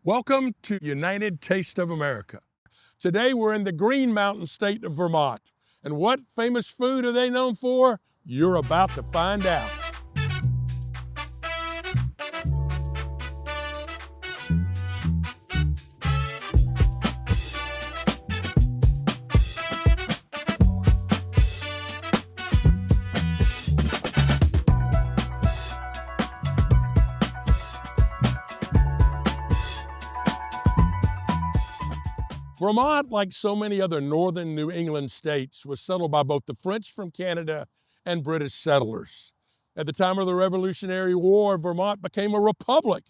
Welcome to United Taste of America. Today we're in the Green Mountain state of Vermont. And what famous food are they known for? You're about to find out. Vermont, like so many other northern New England states, was settled by both the French from Canada and British settlers. At the time of the Revolutionary War, Vermont became a republic,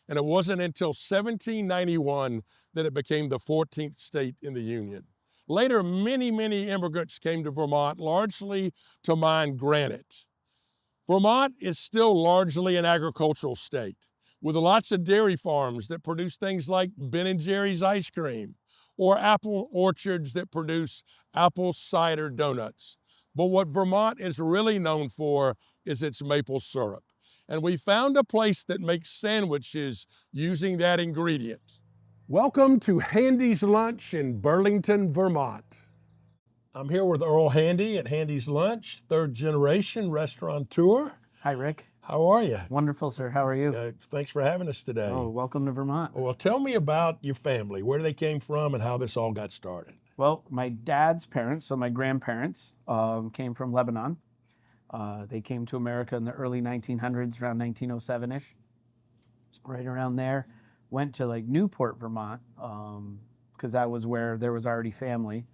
and it wasn't until 1791 that it became the 14th state in the Union. Later, many immigrants came to Vermont, largely to mine granite. Vermont is still largely an agricultural state, with lots of dairy farms that produce things like Ben & Jerry's ice cream, or apple orchards that produce apple cider donuts. But what Vermont is really known for is its maple syrup. And we found a place that makes sandwiches using that ingredient. Welcome to Handy's Lunch in Burlington, Vermont. I'm here with Earl Handy at Handy's Lunch, third generation restaurateur. Hi, Rick. How are you? Wonderful, sir. How are you? Thanks for having us today. Oh, welcome to Vermont. Well, tell me about your family, where they came from and how this all got started. Well, my dad's parents, so my grandparents, came from Lebanon. They came to America in the early 1900s, around 1907-ish, right around there. Went to like Newport, Vermont, because that was where there was already family.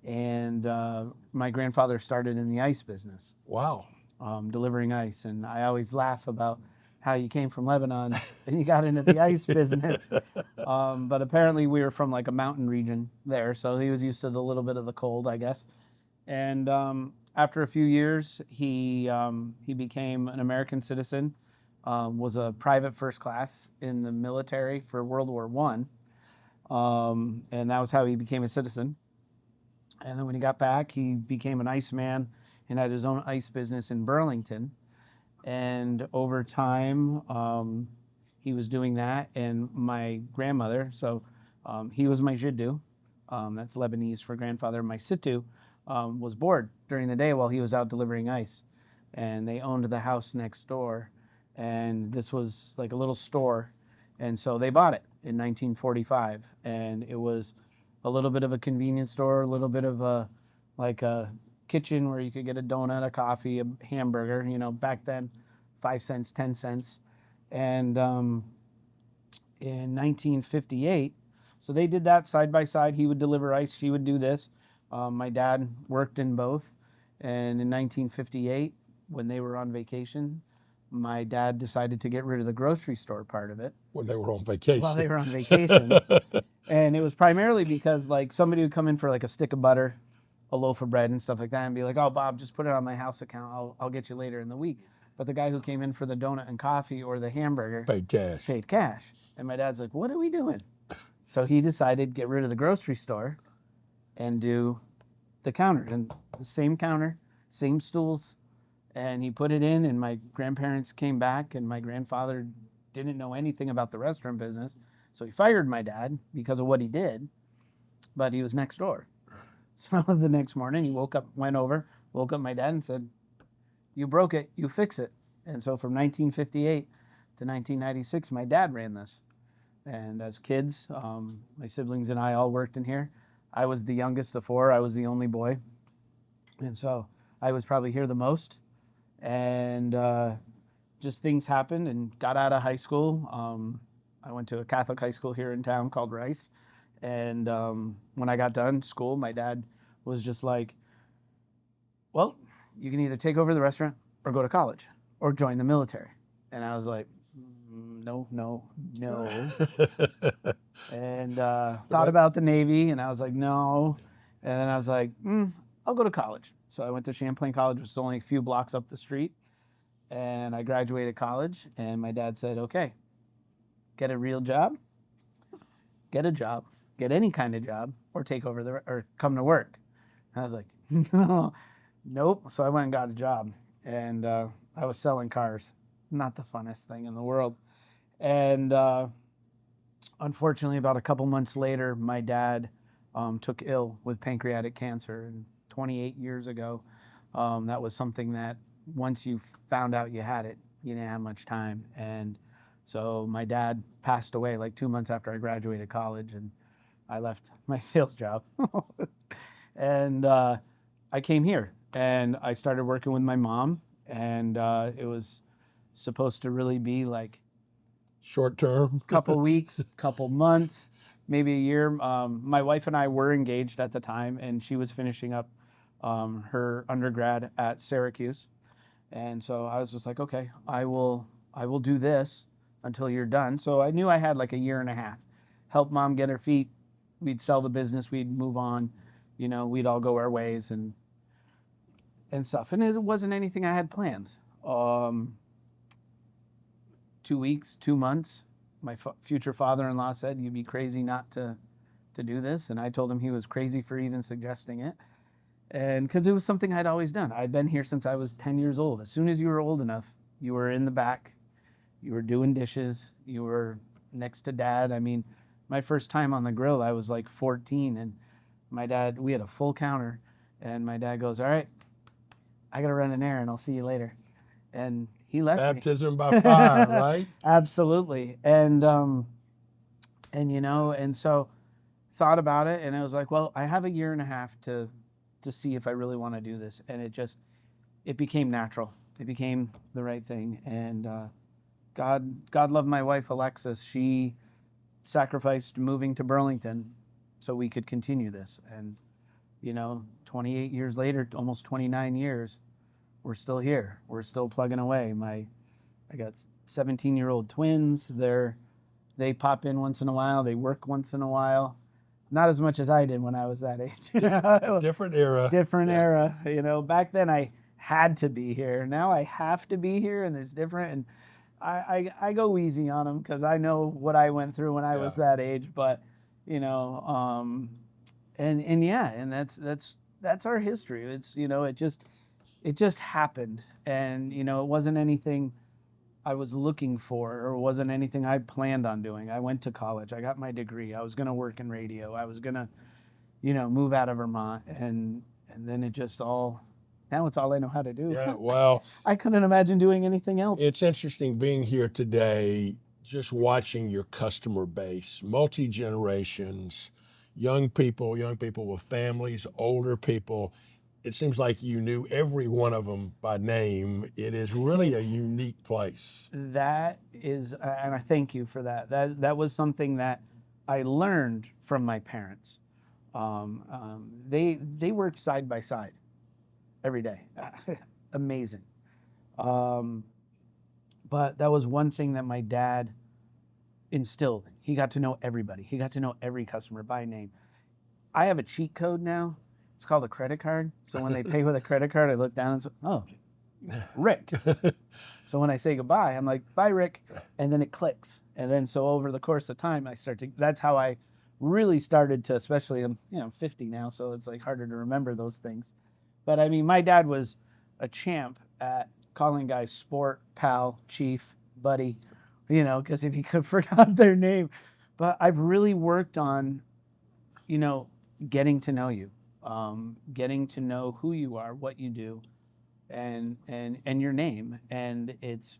And my grandfather started in the ice business. Wow. Delivering ice. And I always laugh about how you came from Lebanon and you got into the ice business. But apparently we were from like a mountain region there. So he was used to the little bit of the cold, I guess. And after a few years, he became an American citizen, was a private first class in the military for World War I. And that was how he became a citizen. And then when he got back, he became an iceman and had his own ice business in Burlington. And over time, he was doing that. And my grandmother, so he was my jiddu, that's Lebanese for grandfather. My sittu was bored during the day while he was out delivering ice. And they owned the house next door. And this was like a little store. And so they bought it in 1945. And it was a little bit of a convenience store, a little bit of a kitchen where you could get a donut, a coffee, a hamburger, back then, 5 cents, 10 cents. And in 1958, so they did that side by side. He would deliver ice, she would do this. My dad worked in both. And in 1958, when they were on vacation, my dad decided to get rid of the grocery store part of it. When they were on vacation. While they were on vacation. And it was primarily because like somebody would come in for like a stick of butter, a loaf of bread and stuff like that and be like, oh, Bob, just put it on my house account. I'll get you later in the week. But the guy who came in for the donut and coffee or the hamburger paid cash. And my dad's like, what are we doing? So he decided to get rid of the grocery store and do the counters. And the same counter, same stools. And he put it in and my grandparents came back and my grandfather didn't know anything about the restaurant business. So he fired my dad because of what he did, but he was next door. So the next morning he woke up my dad and said, you broke it, you fix it. And so from 1958 to 1996, my dad ran this. And as kids, my siblings and I all worked in here. I was the youngest of 4, I was the only boy. And so I was probably here the most. And just things happened and got out of high school. I went to a Catholic high school here in town called Rice. And when I got done school, my dad was just like, well, you can either take over the restaurant or go to college or join the military. And I was like, no. And thought about the Navy and I was like, no. And then I was like, I'll go to college. So I went to Champlain College, which is only a few blocks up the street. And I graduated college and my dad said, okay, get a real job, get a job, get any kind of job, or take over or come to work. And I was like, no, nope. So I went and got a job, and I was selling cars. Not the funnest thing in the world. And Unfortunately, about a couple months later, my dad took ill with pancreatic cancer. And 28 years ago, that was something that once you found out you had it, you didn't have much time. And so my dad passed away like 2 months after I graduated college, and I left my sales job. And I came here and I started working with my mom. And it was supposed to really be like Short term. couple weeks, couple months, maybe a year. My wife and I were engaged at the time, and she was finishing up her undergrad at Syracuse. And so I was just like, okay, I will do this until you're done. So I knew I had like a year and a half. Help mom get her feet. We'd sell the business. We'd move on. We'd all go our ways and stuff. And it wasn't anything I had planned. 2 weeks, 2 months, my future father-in-law said, "You'd be crazy not to do this." And I told him he was crazy for even suggesting it. And because it was something I'd always done. I'd been here since I was 10 years old. As soon as you were old enough, you were in the back, you were doing dishes, you were next to dad. I mean, my first time on the grill, I was like 14, and my dad, we had a full counter, and my dad goes, "All right, I got to run an errand. I'll see you later." And he left me. Baptism by fire, right? Absolutely. And so thought about it, and I was like, well, I have a year and a half to see if I really want to do this. And it became natural. It became the right thing. And God loved my wife, Alexis. She sacrificed moving to Burlington so we could continue this. And 28 years later, almost 29 years, we're still here. We're still plugging away. I got 17-year-old twins. They pop in once in a while. They work once in a while. Not as much as I did when I was that age. Different era. Different era. Back then I had to be here. Now I have to be here, and there's different. And I go easy on them because I know what I went through when I was that age. But and that's our history. It's it just happened, and it wasn't anything I was looking for, or it wasn't anything I planned on doing. I went to college. I got my degree. I was going to work in radio. I was going to, move out of Vermont, and then it just now it's all I know how to do. Yeah, well, I couldn't imagine doing anything else. It's interesting being here today, just watching your customer base, multi-generations, young people with families, older people. It seems like you knew every one of them by name. It is really a unique place. That is, and I thank you for that. That was something that I learned from my parents. They worked side by side every day. Amazing. But that was one thing that my dad instilled. He got to know everybody. He got to know every customer by name. I have a cheat code now. It's called a credit card. So when they pay with a credit card, I look down and say, "Oh, Rick." So when I say goodbye, I'm like, "Bye, Rick." And then it clicks. And then so over the course of time, that's how I really started to, especially, I'm 50 now, so it's like harder to remember those things. But I mean, my dad was a champ at calling guys sport, pal, chief, buddy, because if he could forgot their name. But I've really worked on, getting to know you. Getting to know who you are, what you do, and your name. And it's,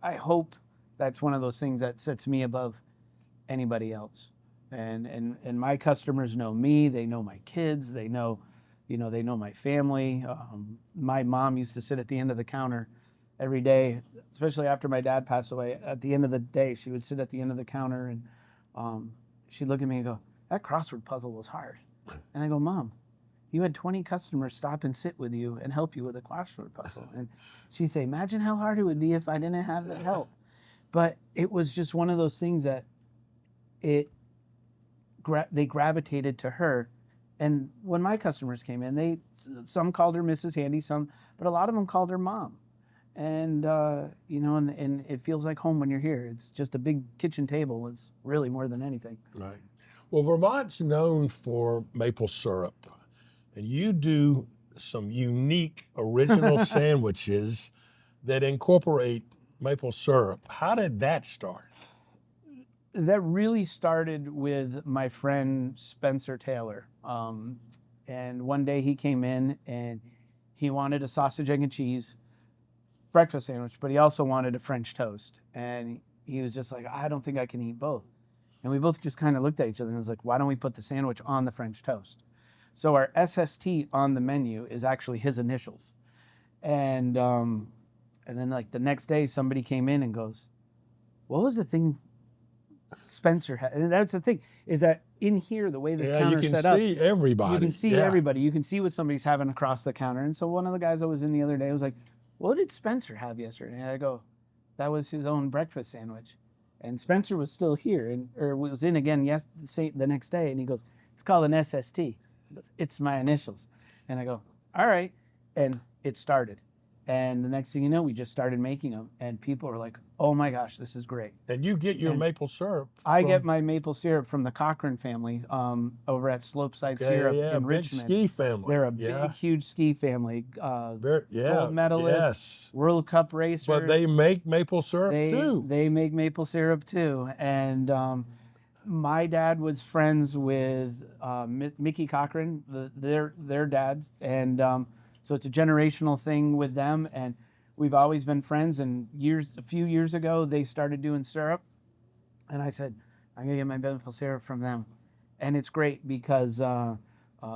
I hope that's one of those things that sets me above anybody else. And my customers know me, they know my kids, they know my family. My mom used to sit at the end of the counter every day, especially after my dad passed away. At the end of the day, she would sit at the end of the counter, and she'd look at me and go, "That crossword puzzle was hard." And I go, "Mom, you had 20 customers stop and sit with you and help you with a crossword puzzle." And she'd say, "Imagine how hard it would be if I didn't have the help." But it was just one of those things that they gravitated to her. And when my customers came in, some called her Mrs. Handy, but a lot of them called her Mom. And and it feels like home when you're here. It's just a big kitchen table. It's really more than anything. Right. Well, Vermont's known for maple syrup, and you do some unique original sandwiches that incorporate maple syrup. How did that start? That really started with my friend Spencer Taylor. And one day he came in and he wanted a sausage, egg, and cheese breakfast sandwich, but he also wanted a French toast. And he was just like, I don't think I can eat both. And we both just kind of looked at each other and was like, why don't we put the sandwich on the French toast? So our SST on the menu is actually his initials. And then like the next day somebody came in and goes, what was the thing Spencer had? And that's the thing, is that in here, the way this Yeah, you counter can set up, see everybody. you can see Yeah. everybody. You can see what somebody's having across the counter. And so one of the guys I was in the other day was like, what did Spencer have yesterday? And I go, that was his own breakfast sandwich. And Spencer was still here, or was in again the next day. And he goes, it's called an SST. He goes, it's my initials. And I go, all right. And it started. And the next thing you know, we just started making them. And people were like, oh my gosh, this is great. And you get your maple syrup. I get my maple syrup from the Cochran family over at Slopeside Syrup in big Richmond. ski family. They're a big, huge ski family. Gold medalists, yes. World Cup racers. But they make maple syrup too. They make maple syrup too. And my dad was friends with Mickey Cochran, their dads. And so it's a generational thing with them. And we've always been friends. And a few years ago, they started doing syrup. And I said, I'm going to get my maple syrup from them. And it's great because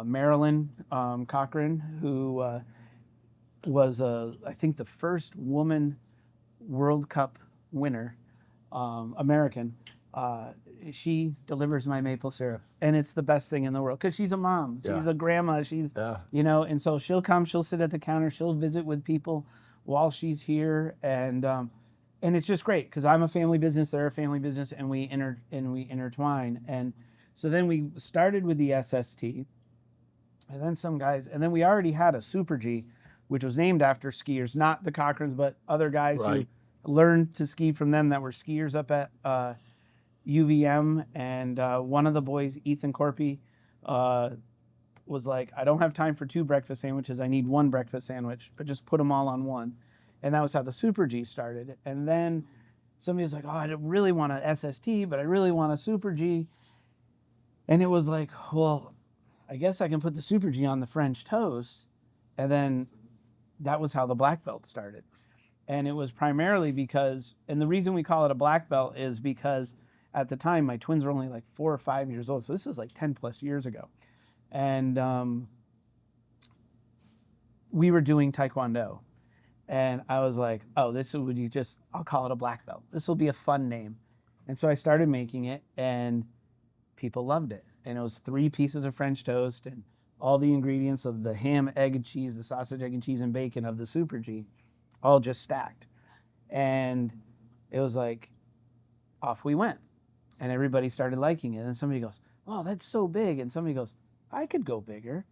Marilyn Cochran, who was, I think, the first woman World Cup winner, American, she delivers my maple syrup. And it's the best thing in the world because she's a mom. She's a grandma. She's, and so she'll come, she'll sit at the counter, she'll visit with people while she's here. And it's just great because I'm a family business, they're a family business, and we intertwine. And so then we started with the SST, and then some guys, and then we already had a Super G, which was named after skiers, not the Cochrans, but other guys who learned to ski from them that were skiers up at UVM. And one of the boys, Ethan Corpy, was like, I don't have time for 2 breakfast sandwiches. I need 1 breakfast sandwich, but just put them all on one. And that was how the Super G started. And then somebody was like, oh, I really want an SST, but I really want a Super G. And it was like, well, I guess I can put the Super G on the French toast. And then that was how the black belt started. And it was primarily because, and the reason we call it a black belt is because at the time, my twins were only like 4 or 5 years old. So this is like 10 plus years ago. And we were doing Taekwondo. And I was like, oh, I'll call it a black belt. This will be a fun name. And so I started making it, and people loved it. And it was 3 pieces of French toast and all the ingredients of the ham, egg, and cheese, the sausage, egg, and cheese, and bacon of the Super G, all just stacked. And it was like, off we went. And everybody started liking it. And somebody goes, oh, that's so big. And somebody goes, I could go bigger.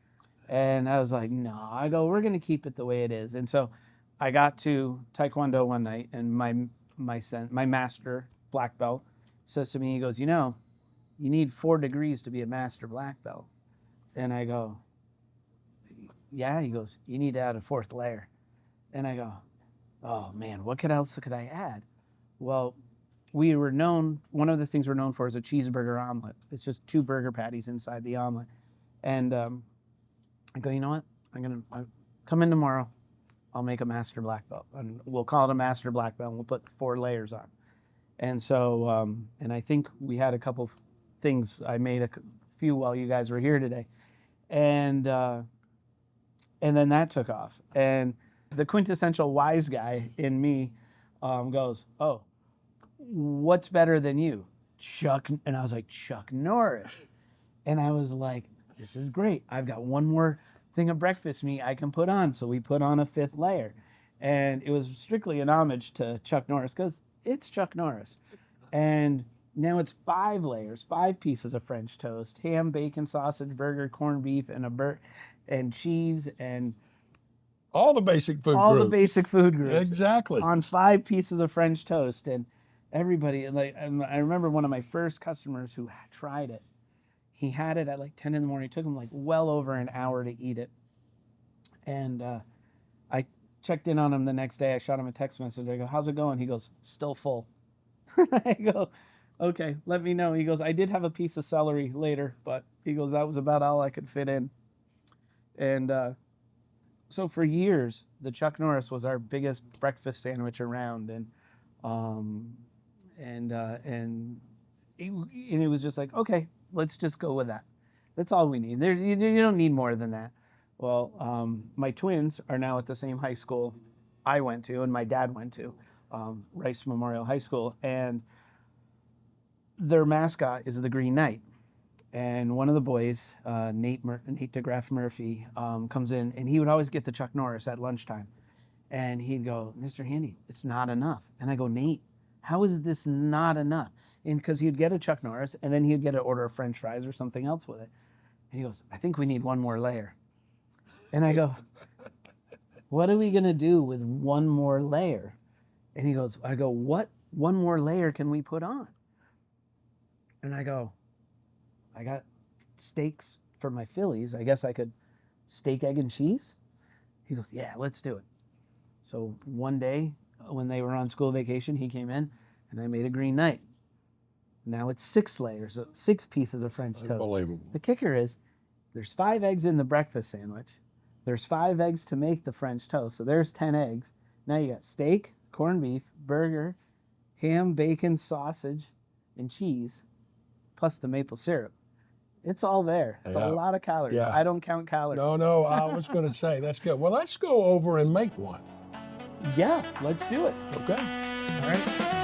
And I was like, no. I go, we're going to keep it the way it is. And so I got to Taekwondo one night, and my master black belt says to me, he goes, you need 4 degrees to be a master black belt. And I go, yeah. He goes, you need to add a 4th layer. And I go, oh man, what else could I add? Well, one of the things we're known for is a cheeseburger omelet. It's just 2 burger patties inside the omelet. And I go, you know what? I'll come in tomorrow. I'll make a master black belt, and we'll call it a master black belt, and we'll put 4 layers on. And so, and I think we had a couple things. I made a few while you guys were here today. And then that took off. And the quintessential wise guy in me goes, oh, what's better than you? Chuck. And I was like, Chuck Norris. And I was like, this is great. I've got 1 more thing of breakfast meat I can put on. So we put on a 5th layer. And it was strictly an homage to Chuck Norris because it's Chuck Norris. And now it's 5 layers, 5 pieces of French toast, ham, bacon, sausage, burger, corned beef, and cheese, and all the basic food all groups. the basic food groups. Exactly. On 5 pieces of French toast. And everybody, and I remember one of my first customers who tried it. He had it at like 10 in the morning. It took him like well over an hour to eat it. And I checked in on him the next day. I shot him a text message. I go, how's it going? He goes, still full. I go, Okay, let me know. He goes, I did have a piece of celery later, but he goes, that was about all I could fit in. And so for years, the Chuck Norris was our biggest breakfast sandwich around, um, and it was just like, okay, let's just go with that. That's all we need. You don't need more than that. Well, my twins are now at the same high school I went to and my dad went to, Rice Memorial High School, and their mascot is the Green Knight. And one of the boys, Nate DeGraff Murphy, comes in, and he would always get the Chuck Norris at lunchtime. And he'd go, Mr. Handy, it's not enough. And I go, Nate, how is this not enough? And because he'd get a Chuck Norris, and then he'd get an order of French fries or something else with it. And he goes, I think we need one more layer. And I go, what are we going to do with one more layer? And he goes, I go, what one more layer can we put on? And I go, I got steaks for my Phillies. I guess I could steak, egg, and cheese. He goes, yeah, let's do it. So one day when they were on school vacation, he came in and I made a Green Knight. Now it's 6 layers, 6 pieces of French toast. Unbelievable. The kicker is there's 5 eggs in the breakfast sandwich. There's 5 eggs to make the French toast. So there's 10 eggs. Now you got steak, corned beef, burger, ham, bacon, sausage, and cheese, plus the maple syrup. It's all there. It's a lot of calories. Yeah. I don't count calories. No, I was going to say, that's good. Well, let's go over and make one. Yeah, let's do it. Okay. All right.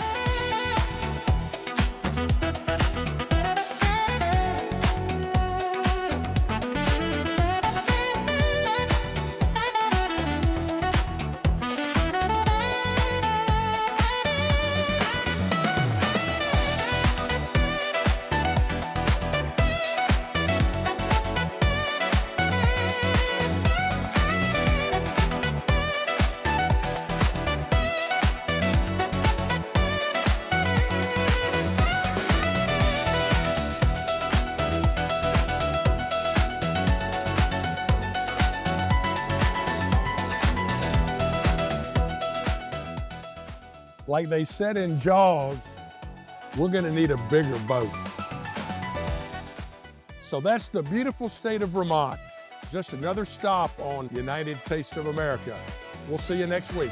Like they said in Jaws, we're going to need a bigger boat. So that's the beautiful state of Vermont. Just another stop on United Taste of America. We'll see you next week.